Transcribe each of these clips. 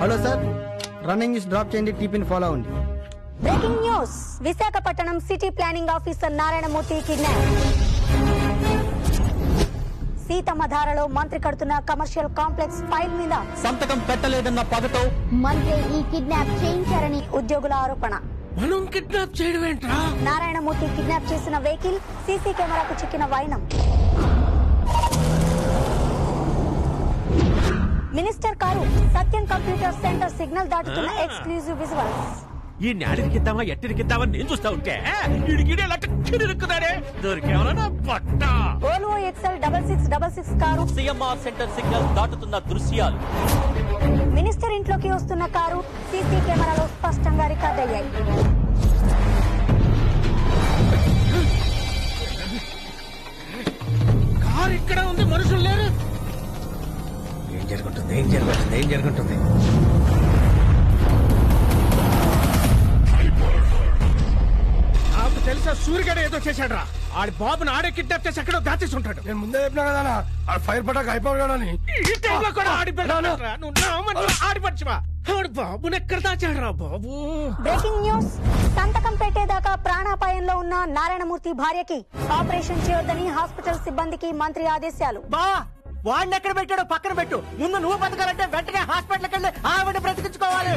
Hello sir, running news drop చేయండి, టీపీని follow అవ్వండి. Breaking news. Visakhapatnam city planning officer Narayanamurthy kidnap. సీతమ్మధారలో మంత్రి కడుతున్న కమర్షియల్ కాంప్లెక్స్ ఫైల్ మీద సంతకం పెట్టలేదన్న పగతో మంత్రి ఈ కిడ్నాప్ చేయించారని ఉద్యోగుల ఆరోపణ. మనం కిడ్నాప్ చేయడం ఏంట్రా? నారాయణమూర్తి కిడ్నాప్ చేసిన వెహికల్ సీసీ కెమెరాకు చిక్కిన వైనం. Minister car Satyam computer centre signal దాటుతున్న ఎక్స్క్లూజివ్ విజువల్స్. ఈ నాడికిద్దామా ఎట్టిరికిద్దామా నేను చూస్తా ఉంటే ఇడికిడే దొరికేవరా పట్ట. Volvo Excel 6666 car CMR centre signal దాటుతున్న దృశ్యాలు. మినిస్టర్ ఇంట్లోకి వస్తున్న కారు సీసీ కెమెరాలో స్పష్టంగా రికార్డ్ అయ్యాయి. కారు ఇక్కడ ఉంది, మనుషులు లేరు. ఏం జరుగుతుంది? నాకు తెలుసా, సూర్యగడ ఏదో చేశాడ్రా. ఆడి బాబుని ఆడే కిడ్నాప్ చేసి ఎక్కడో దాచేసి ఉంటాడు. నేను ముందే చెప్పినా కదా ఆ ఫైర్ పటాక అయిపోయాడని. ఈ టైంలో కూడా ఆడి పెట్టాడురా. నువ్వు నా మనసులో ఆడి పచ్చివా. ఆడి బాబుని ఎక్కడ దాచాడురా బాబు? Breaking news. సంతకం పెట్టేదాకా ప్రాణాపాయంలో ఉన్న నారాయణమూర్తి భార్యకి ఆపరేషన్ చేయొద్దని హాస్పిటల్ సిబ్బందికి మంత్రి ఆదేశాలు. బావా వాడిని ఎక్కడ పెట్టాడో పక్కన పెట్టు. ముందు నువ్వు బతకాలంటే వెంటనే హాస్పిటల్కి వెళ్ళి ఆవిడ బ్రతికించుకోవాలి.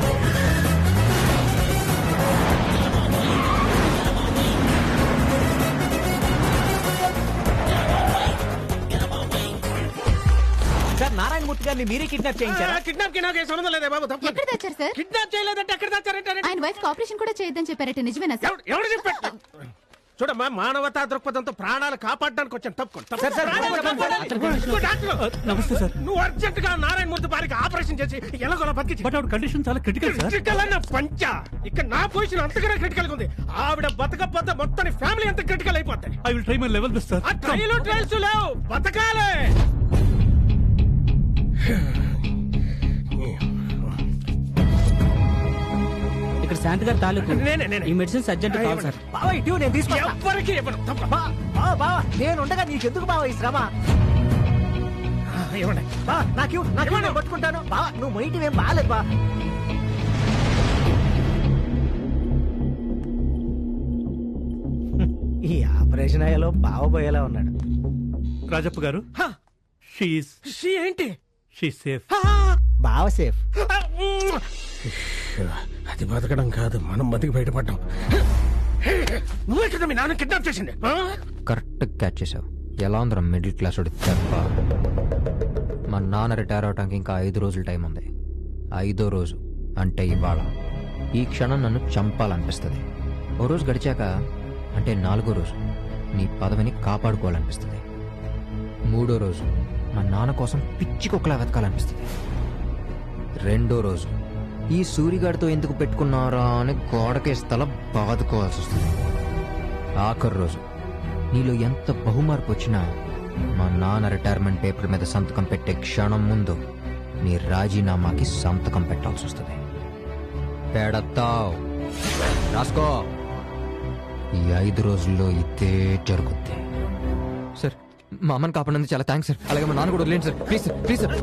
సార్, నారాయణమూర్తి గారిని మీరే కిడ్నాప్ చేయించారా? కిడ్నాప్ కి నాకు ఏ సంబంధం లేదే బాబు. తప్పు. ఎక్కడ తెచ్చారు సార్? కిడ్నాప్ చేయలేదంటే ఎక్కడ దాచారంటే ఆయన వైఫ్ ఆపరేషన్ కూడా చేయొద్దని చెప్పారట, నిజమేనా సార్? ఎవరు చెప్పారు? చూడమ్మా, మానవతా దృక్పథంతో ప్రాణాలు కాపాడడానికి వచ్చాను. నమస్తే సార్. నువ్వు అర్జెంట్ గా నారాయణమూర్తి భార్యకి ఆపరేషన్ చేసి ఎలాగోలా బతికి. బట్ ఆవిడ కండిషన్ చాలా క్రిటికల్ సార్. క్రిటికల్ అన్న పంచ ఇక్కడ నా పొజిషన్ అంతగానే క్రిటికల్ ఉంది. ఆవిడ బతకపోతే మొత్తం ఫ్యామిలీ అంత క్రిటికల్ అయిపోతాయి. I will try my level best sir. ఆ ట్రైల్స్ లేవు, బతకాలే. ఇక్కడ శాంతి గారి తాలూకు నేనే. ఈ మెడిసిన్స్ అర్జెంట్ కావాలి సార్. బావా ఇటు నేను తీసుకుంటా. ఎవ్వరికి ఇవ్వను. తప్ప. బావా నేను ఉండగా నీకెందుకు బావా ఈ శ్రమ? ఇవ్వండి. నాకు నేను పట్టుకుంటాను. బావా నువ్వు మైంటి ఏం బాగాలేదు బా. ఈ ఆపరేషన్ అయ్యేలో బావబోయేలా ఉన్నాడు. రాజప్ప గారు, షీ ఏంటి? She safe. బావ సేఫ్. అది బతకడం కాదు, మనం బతికి బయటపడ్డాం. నువ్వెక్కడ మీ నాన్న కిడ్నాప్ చేసింది? కరెక్ట్ క్యాచ్ చేసావు. ఎలా ఉందిరా మిడిల్ క్లాస్ వాడి దెబ్బ. మా నాన్న రిటైర్ అవడానికి ఇంకా 5 రోజులు టైం ఉంది. 5వ రోజు అంటే ఇవాళ. ఈ క్షణం నన్ను చంపాలనిపిస్తుంది. ఓ రోజు గడిచాక అంటే 4వ రోజు నీ పదవిని కాపాడుకోవాలనిపిస్తుంది. 3వ రోజు మా నాన్న కోసం పిచ్చి కుక్కలా వెతకాలనిపిస్తుంది. 2వ రోజు ఈ సూరిగాడితో ఎందుకు పెట్టుకున్నారా అని గోడకేస్తలా బాదుకోవాల్సి వస్తుంది. ఆఖరి రోజు నీలో ఎంత బహుమార్పు వచ్చినా మా నాన్న రిటైర్మెంట్ పేపర్ మీద సంతకం పెట్టే క్షణం ముందు నీ రాజీనామాకి సంతకం పెట్టాల్సి వస్తుంది. పెడతావ్, రాసుకో. ఈ 5 రోజుల్లో ఇదే జరుగుద్ది. సార్, మా అమ్మని కాపాడినందుకు చాలా థ్యాంక్స్ సార్. అలాగే మా నాన్న కూడా వదిలేండి sir. Please sir, please sir.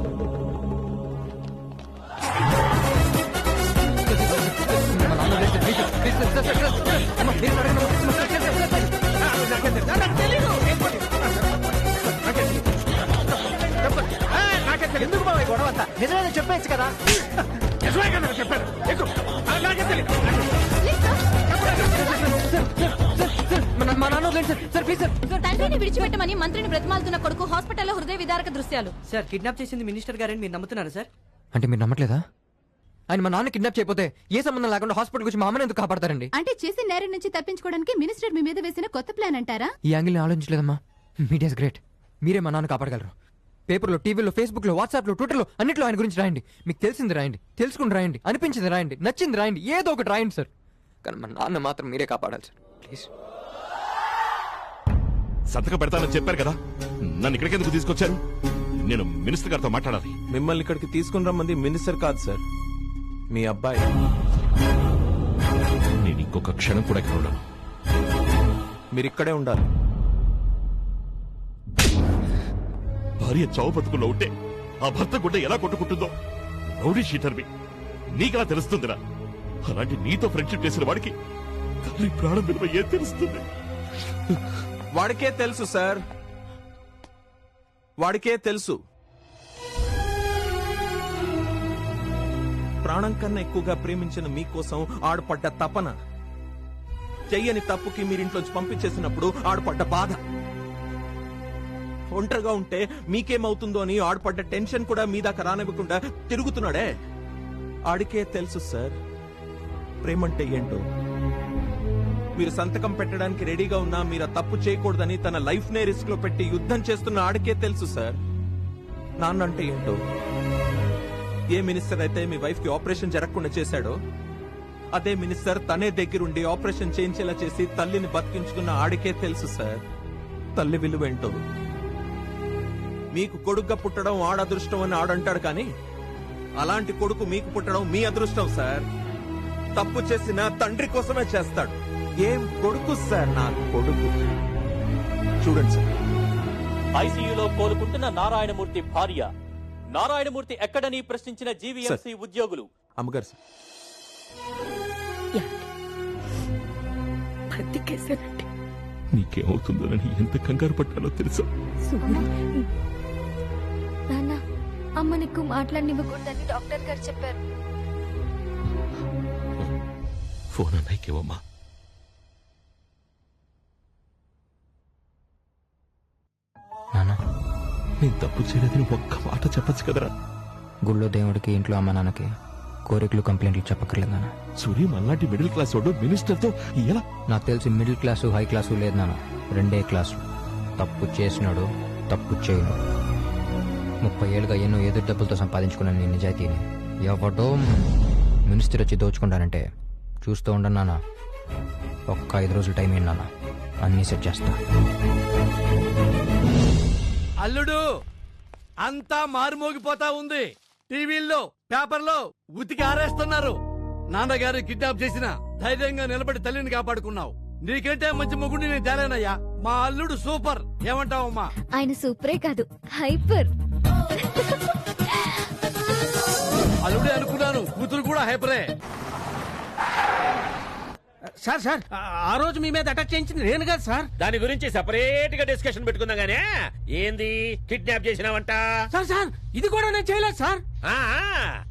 ఎందుకు బావ గొడవ అంతా? నిజమే చెప్పేచ్చు కదా. నిజమే కదా చెప్పారు. ఎక్కు. నాకే తెలియదు. మా నాన్న వదిలేండి సార్. Sir please sir. తండ్రిని విడిచిపెట్టమని మంత్రిని బ్రతిమాలుతున్న కొడుకు హాస్పిటల్లో హృదయ విదారక దృశ్యాలు. సార్, కిడ్నాప్ చేసింది మినిస్టర్ గారని మీరు నమ్ముతున్నారా సార్? అంటే మీరు నమ్మట్లేదా? ఆయన మా నాన్న కిడ్నాప్ చేయకపోతే ఏ సంబంధం లేకుండా హాస్పిటల్ వచ్చి మా అమ్మని ఎందుకు కాపాడతారండి? అంటే చేసిన నేరం నుంచి తప్పించుకోవడానికి మినిస్టర్ మీ మీద వేసిన కొత్త ప్లాన్ అంటారా? ఈ యాంగిల్ని ఆలోచించలేదమ్మా. Medias great. మీరే మా నాన్న కాపాడగలరు. పేపర్లో, టీవీలో, ఫేస్బుక్లో, వాట్సాప్లో, ట్విట్టర్లో అన్నిట్లో ఆయన గురించి రాయండి. మీకు తెలిసింది రాయండి, తెలుసుకుని రాయండి, అనిపించింది రాయండి, నచ్చింది రాయండి, ఏదో ఒకటి రాయండి సార్. కానీ మా నాన్న మాత్రం మీరే కాపాడాలి సార్, ప్లీజ్. సంతకం పెడతానని చెప్పారు కదా, నన్ను ఇక్కడికి ఎందుకు తీసుకొచ్చారు? నేను మినిస్టర్ గారితో మాట్లాడాలి. మిమ్మల్ని ఇక్కడికి తీసుకుని రమ్మంది మినిస్టర్ కాదు సార్, మీ అబ్బాయి. నేను ఇంకొక క్షణం కూడా ఇక్కడ ఉండను. మీరు ఇక్కడే ఉండాలి. భార్య చావు బతుకుల్లో ఉంటే ఆ భర్త గుడ్డ ఎలా కొట్టుకుంటుందో రౌడీ షీటర్వి నీకెలా తెలుస్తుందిరా? అలాంటి నీతో ఫ్రెండ్షిప్ చేసిన వాడికి తల్లి ప్రాణం విలువ ఏం తెలుస్తుంది? వాడికే తెలుసు సార్, వాడికే తెలుసు. ప్రాణం కన్నా ఎక్కువగా ప్రేమించిన మీకోసం ఆడపడ్డ తపన, చెయ్యని తప్పుకి మీరింట్లోంచి పంపించేసినప్పుడు ఆడపడ్డ బాధ, ఒంటరిగా ఉంటే మీకేమవుతుందో అని ఆడపడ్డ టెన్షన్ కూడా మీ దాకా రానివ్వకుండా తిరుగుతున్నాడే, ఆడికే తెలుసు సార్ ప్రేమంటే ఏంటో. మీరు సంతకం పెట్టడానికి రెడీగా ఉన్నా మీరు ఆ తప్పు చేయకూడదని తన లైఫ్ నే రిస్క్ లో పెట్టి యుద్ధం చేస్తున్న ఆడికే తెలుసు సార్ నాన్న అంటే ఏంటో. ఏ మినిస్టర్ అయితే మీ వైఫ్ కి ఆపరేషన్ జరగకుండా చేశాడో, అదే మినిస్టర్ తనే దగ్గరుండి ఆపరేషన్ చేయించేలా చేసి తల్లిని బతికించుకున్న ఆడికే తెలుసు సార్ తల్లి విలువేంటో. మీకు కొడుగ్గా పుట్టడం ఆడదృష్టం అని ఆడంటాడు కానీ అలాంటి కొడుకు మీకు పుట్టడం మీ అదృష్టం సార్. తప్పు చేసిన తండ్రి కోసమే చేస్తాడు. ఏం కొడుకు సార్ నా కొడుకు. చూడండి సార్, ఐసీయూలో కోలుకుంటున్న నారాయణమూర్తి భార్య. నారాయణమూర్తి ఎక్కడని ప్రశ్నించిన జీవీఎంసీ ఉద్యోగులు. అమ్మగారు సార్, నీకేమవుతుందోనని ఎంత కంగారు పట్టాలో తెలుసా? నాన్న, అమ్మ నీకు మాట్లాడనివ్వకూడదని డాక్టర్ గారు చెప్పారు. ఫోన్ అన్నయ్యకేవమ్మా. నాన్న, నేను తప్పు చేయలేదని ఒక్క మాట చెప్పచ్చు కదరా? గుళ్ళో దేవుడికి, ఇంట్లో అమ్మ నాన్నకి కోరికలు కంప్లైంట్లు చెప్పక్కర్లేదు నాన్న. సూర్య మళ్ళాంటి మిడిల్ క్లాస్ వాడు మినిస్టర్ తో ఎలా? నాకు తెలిసి మిడిల్ క్లాసు హై క్లాసు లేదు నాన్న, రెండే క్లాసు. తప్పు చేసినాడు, తప్పు చేయను. 30 ఏళ్ళుగా ఎన్నో ఎదురు డబ్బులతో సంపాదించుకున్నాను నేను నిజాయితీని. ఎవడో మినిస్టర్ వచ్చి దోచుకుంటానంటే చూస్తూ ఉండను నాన్న. ఒక్క 5 రోజులు టైం ఏంటి నాన్న, అన్నీ సెట్ చేస్తా. అల్లుడు, అంతా మారుమోగిపోతా ఉంది. టీవీల్లో, పేపర్లో ఉతికి ఆరేస్తున్నారు. నాన్నగారు కిడ్నాప్ చేసిన ధైర్యంగా నిలబడి తల్లిని కాపాడుకున్నావు. నీకంటే మంచి మొగుడిని నేను తేలేనయ్యా. మా అల్లుడు సూపర్. ఏమంటావమ్మా? ఆయన సూపరే కాదు, హైపర్. అల్లుడే అనుకున్నాను, కూతురు కూడా హైపరే. సార్ సార్, ఆ రోజు మీ మీద అటాక్ చేయించింది నేను కాదు సార్. దాని గురించి సెపరేట్ గా డిస్కషన్ పెట్టుకుందాం గానే. ఏంది కిడ్నాప్ చేసినావంట? సార్ సార్, ఇది కూడా నేను చేయలేదు సార్.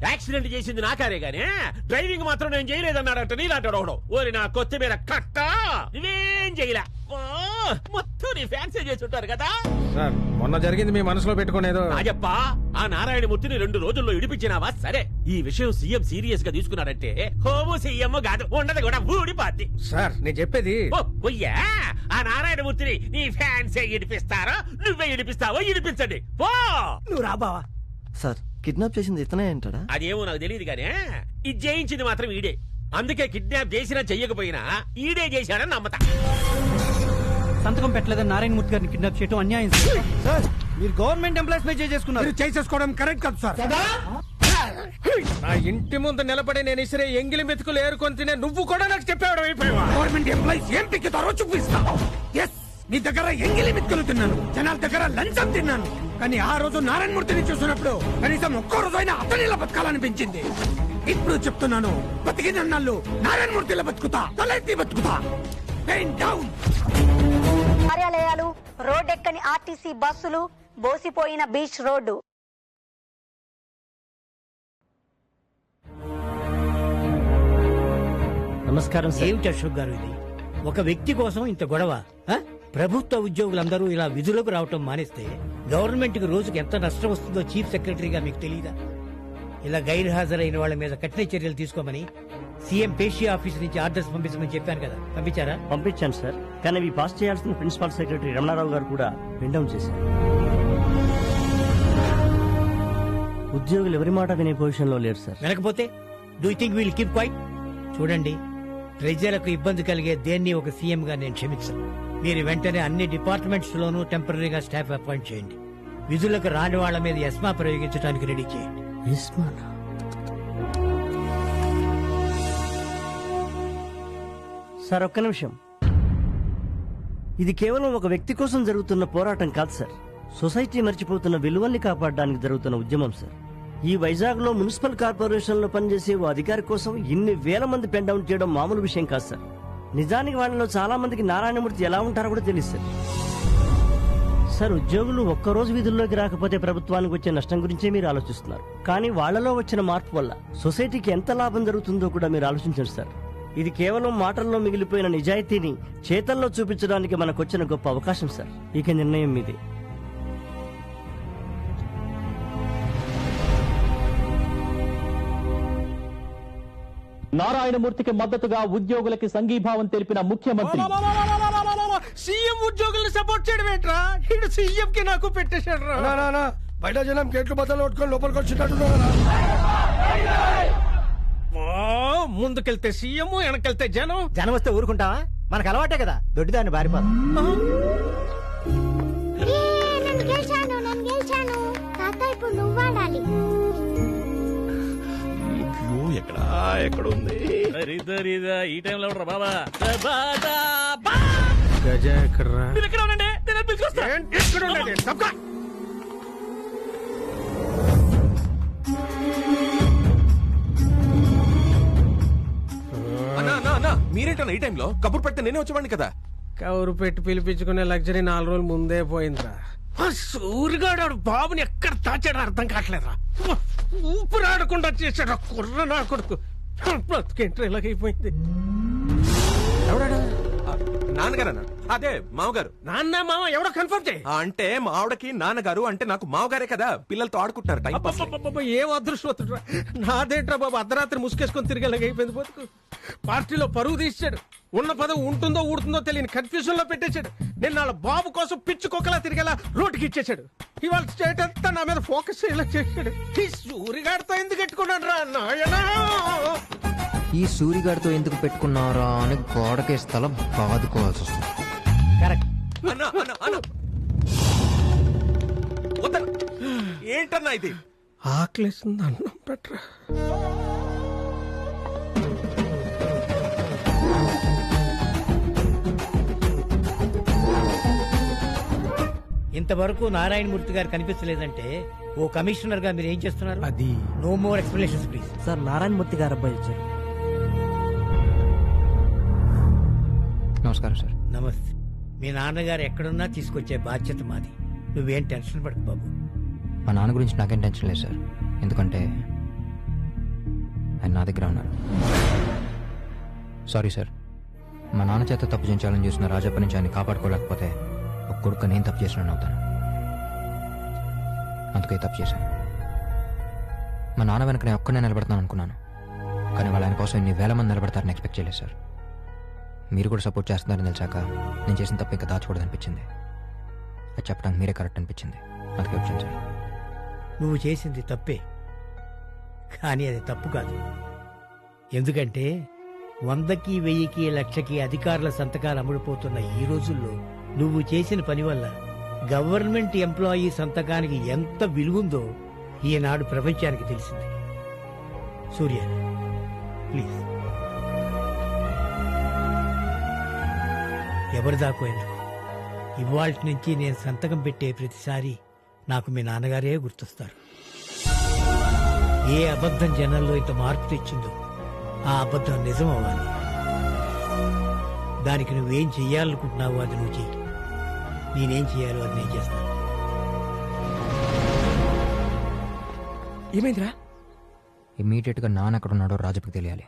యాక్సిడెంట్ చేసింది నా కారే గానీ డ్రైవింగ్ మాత్రం నేను చేయలేదన్నాడంట నీలాంటి ఒకడు. ఓరి నా కొత్తిమీర కట్ట, నువ్వేం చేయలే. మొత్తం నీ ఫ్యాన్సీ చేసి ఉంటారు కదా సార్. మొన్న జరిగింది మీ మనసులో పెట్టుకునేదో. రాజప్పా, ఆ నారాయణమూర్తిని 2 రోజుల్లో ఇడిపించినావా? సరే, ఈ విషయం సీఎం సీరియస్ గా తీసుకున్నాడంటే హోము సీఎం కాదు, ఉండదు కూడా ఊడిపోద్ది. సార్ నేను చెప్పేది. పోయ్యా, ఆ నారాయణమూర్తిని నీ ఫ్యాన్సే ఇడిపిస్తారో నువ్వే ఇడిపిస్తావో ఇడిపించండి పో. నువ్వు రా బావా. సార్, కిడ్నాప్ చేసింది ఇతనే అంటాడా? అదేమో నాకు తెలియదు గానీ ఇది జయించింది మాత్రం ఈడే. అందుకే కిడ్నాప్ చేసినా చెయ్యకపోయినా ఈడే చేశాడని నమ్మతా. సంతకం పెట్టలేదని నారాయణమూర్తి గారిని కిడ్నాప్ చేయడం అన్యాయం సార్. మీరు గవర్నమెంట్ ఎంప్లాయీస్ పై చేసుకున్నారు. చేసుకోవడం కరెక్ట్ కాదు సార్. నా ఇంటి ముందు నిలబడి నేను ఇసిరే ఎంగిలి మెతుకులు ఏరుకొని తినే నువ్వు కూడా నాకు చెప్పేవాడు అయిపోయావా? గవర్నమెంట్ ఎంప్లాయీస్ ఏం పిక్కుతారో చూపిస్తా. ఎస్, నీ దగ్గర ఎంగిలి మెతుకులు తిన్నాను, జనాల దగ్గర లంచం తిన్నాను. కానీ ఆ రోజు నారాయణమూర్తిని చూసినప్పుడు కనీసం ఒక్కో రోజైనా అతనిలా బతకాలనిపించింది. ఇప్పుడు చెప్తున్నాను, బతికినన్నాళ్ళు నారాయణమూర్తిలా బతుకుతా, తలెత్తి బతుకుతా. డౌన్. కార్యాలయాలు, రోడ్డెక్కని ఆర్టీసీ బస్సులు, బోసిపోయిన బీచ్ రోడ్డు. నమస్కారం సార్. ఏమిటి అశోక్ గారు ఇది? ఒక వ్యక్తి కోసం ఇంత గొడవ? ప్రభుత్వ ఉద్యోగులందరూ ఇలా విధులకు రావటం మానేస్తే గవర్నమెంట్ కి రోజుకి ఎంత నష్టం వస్తుందో చీఫ్ సెక్రటరీగా మీకు తెలియదా? ఇలా గైర్హాజరైన వాళ్ళ మీద కఠిన చర్యలు తీసుకోమని సీఎం పేషీ ఆఫీస్ నుంచి ఆర్డర్స్ పంపించమని చెప్పాను కదా, పంపించారా? పంపించాను సార్, కానీ అవి పాస్ చేయాల్సిన ప్రిన్సిపల్ సెక్రటరీ రమణారావు గారు కూడా విండౌన్ చేశారు. ఉద్యోగులు ఎవరి మాట వినే పొజిషన్ లో లేరు సార్. వినకపోతే do you think will keep quiet? చూడండి, ప్రజలకు ఇబ్బంది కలిగే దేన్ని ఒక సీఎం గా నేను క్షమించను. మీరు వెంటనే అన్ని డిపార్ట్మెంట్స్ లోనూ టెంపరీగా స్టాఫ్ అపాయింట్ చేయండి. విధులకు రాని వాళ్ళ మీద ఎస్మా ప్రయోగించడానికి రెడీ చేయండి. సార్, ఒక్క నిమిషం. ఇది కేవలం ఒక వ్యక్తి కోసం జరుగుతున్న పోరాటం కాదు సార్. సొసైటీ మర్చిపోతున్న విలువల్ని కాపాడడానికి జరుగుతున్న ఉద్యమం సార్. ఈ వైజాగ్ లో మున్సిపల్ కార్పొరేషన్ లో పనిచేసే ఓ అధికారి కోసం ఇన్ని వేల మంది పెన్ డౌన్ చేయడం మామూలు విషయం కాదు సార్. నిజానికి వాళ్ళలో చాలా మందికి నారాయణమూర్తి ఎలా ఉంటారో కూడా తెలియదు సార్. సార్, ఉద్యోగులు ఒక్కరోజు విధుల్లోకి రాకపోతే ప్రభుత్వానికి వచ్చే నష్టం గురించే మీరు ఆలోచిస్తున్నారు. కానీ వాళ్లలో వచ్చిన మార్పు వల్ల సొసైటీకి ఎంత లాభం జరుగుతుందో కూడా మీరు ఆలోచించండి సార్. ఇది కేవలం మాటల్లో మిగిలిపోయిన నిజాయితీని చేతల్లో చూపించడానికి మనకొచ్చిన గొప్ప అవకాశం సార్. ఇక నిర్ణయం మీదే. నారాయణమూర్తికి మద్దతుగా ఉద్యోగులకి సంఘీభావం తెలిపిన ముఖ్యమంత్రి. సీఎం ఉద్యోగుల్ని సపోర్ట్ చేయడం ఏంట్రా? ఇడు సీఎం కి నాకు పెట్టేశాడు రా. బయట జనం గేట్లు బద్దలు కొట్టుకొని లోపలికి వచ్చినట్టు ముందుకెళ్తే సీఎం, వెనకెళ్తే జనం. జనం వస్తే ఊరుకుంటావా? మనకు అలవాటే కదా, దొడ్డిదాన్ని బారిపోదు. ఎక్కడ ఉంది ఈ టైంలో బాబా గజ ఎక్కడ మీరేంటన్నా ఈ టైంలో? కబుర్ పెడితే నేనే వచ్చేవాడిని కదా. కౌరు పెట్టి పిలిపించుకునే లగ్జరీ 4 రోజులు ముందే పోయిందిరా. సూరిగాడు బాబుని ఎక్కడ దాచాడో అర్థం కావట్లేదురా. ఊపిరాడకుండా చేశాడు కుర్ర నా కొడుకు. బ్రతుకేంట్రా ఇలాగైపోయింది. నాన్నగారు అదే మామగారు. నాన్న మామ ఎవడో కన్ఫర్మ్ చేయి. అంటే మా ఆవిడకి నాన్నగారు అంటే నాకు మామగారే కదా. పిల్లలతో ఆడుకుంటున్నారు. Time pass. ఏం అదృష్టవంతుడురా. నాదేంట్రా బాబు, అర్ధరాత్రి ముసుకేసుకొని తిరిగేలాగైపోయింది బతుకు. పార్టీలో పరువు తీసాడు. ఉన్న పదవి ఉంటుందో ఊడుతుందో తెలియని కన్ఫ్యూజన్ లో పెట్టేశాడు. నేను వాళ్ళ బాబు కోసం పిచ్చుకోకలా తిరిగేలా రోడ్డుకి ఇచ్చేశాడు. ఇవాళ స్టేట్ అంతా నా మీద ఫోకస్ ఇలా చేశాడు. ఈ సూరిగాడితో ఎందుకు పెట్టుకున్నాడు రా నాయనా? ఈ సూరిగాడితో ఎందుకు పెట్టుకున్నారా అని గోడకే స్థలం బాదుకోవాల్సి వస్తుంది. ఏంటన్నా ఇది? ఆకలేసింది, అన్నం పెట్టరా. ఇంతవరకు నారాయణమూర్తి గారు కనిపించలేదంటే ఓ కమిషనర్ గా మీరు ఏం చేస్తున్నారు? అది no more explanations please. Sir, Narayanamurthy గారు అబ్బాయి వచ్చారు. నమస్కారం సార్. నమస్తే. మీ నాన్నగారు ఎక్కడున్నా తీసుకొచ్చే బాధ్యత మాది. నువ్వేం టెన్షన్ పడకు బాబు. మా నాన్న గురించి నాకేం టెన్షన్ లేదు సార్. ఎందుకంటే ఆయన నా దగ్గర ఉన్నారు. సారీ సార్, మా నాన్న చేత తప్పు చేయించాలని చూసిన రాజప్ప నుంచి ఆయన కాపాడుకోలేకపోతే ఒక కొడుకు నేను తప్పు చేసినట్టు అవుతాను. అందుకే తప్పు చేశాను. మా నాన్న వెనక నేను ఒక్కనే నిలబడతాను అనుకున్నాను. కానీ వాళ్ళు ఆయన కోసం ఇన్ని వేల మంది నిలబడతారని ఎక్స్పెక్ట్ చేయలేదు సార్. మీరు కూడా సపోర్ట్ చేస్తున్నారని తెలిసాక నేను చేసిన తప్పు ఇంకా దాచకూడదు అనిపించింది. అది చెప్పడానికి మీరే కరెక్ట్ అనిపించింది. అందుకే వచ్చాను సార్. నువ్వు చేసింది తప్పే, కానీ అది తప్పు కాదు. ఎందుకంటే 100కి 1000కి 1,00,000కి అధికారుల సంతకాలు అమ్ముడుపోతున్న ఈ రోజుల్లో నువ్వు చేసిన పని వల్ల గవర్నమెంట్ ఎంప్లాయీ సంతకానికి ఎంత విలువుందో ఈనాడు ప్రపంచానికి తెలిసింది. సూర్య, ప్లీజ్. ఎవరిదాకో ఎందుకు, ఇవాల్టి నుంచి నేను సంతకం పెట్టే ప్రతిసారి నాకు మీ నాన్నగారే గుర్తొస్తారు. ఏ అబద్ధం జనంలో ఇంత మార్పు తెచ్చిందో ఆ అబద్ధం నిజం అవ్వాలి. దానికి నువ్వేం చెయ్యాలనుకుంటున్నావో అది నువ్వు చెయ్యి. నేనేం చెయ్యాలో అది నేను చేస్తాను. ఏమైందిరా? ఇమ్మీడియట్ గా నాన్న ఎక్కడ ఉన్నాడో రాజుకి తెలియాలి.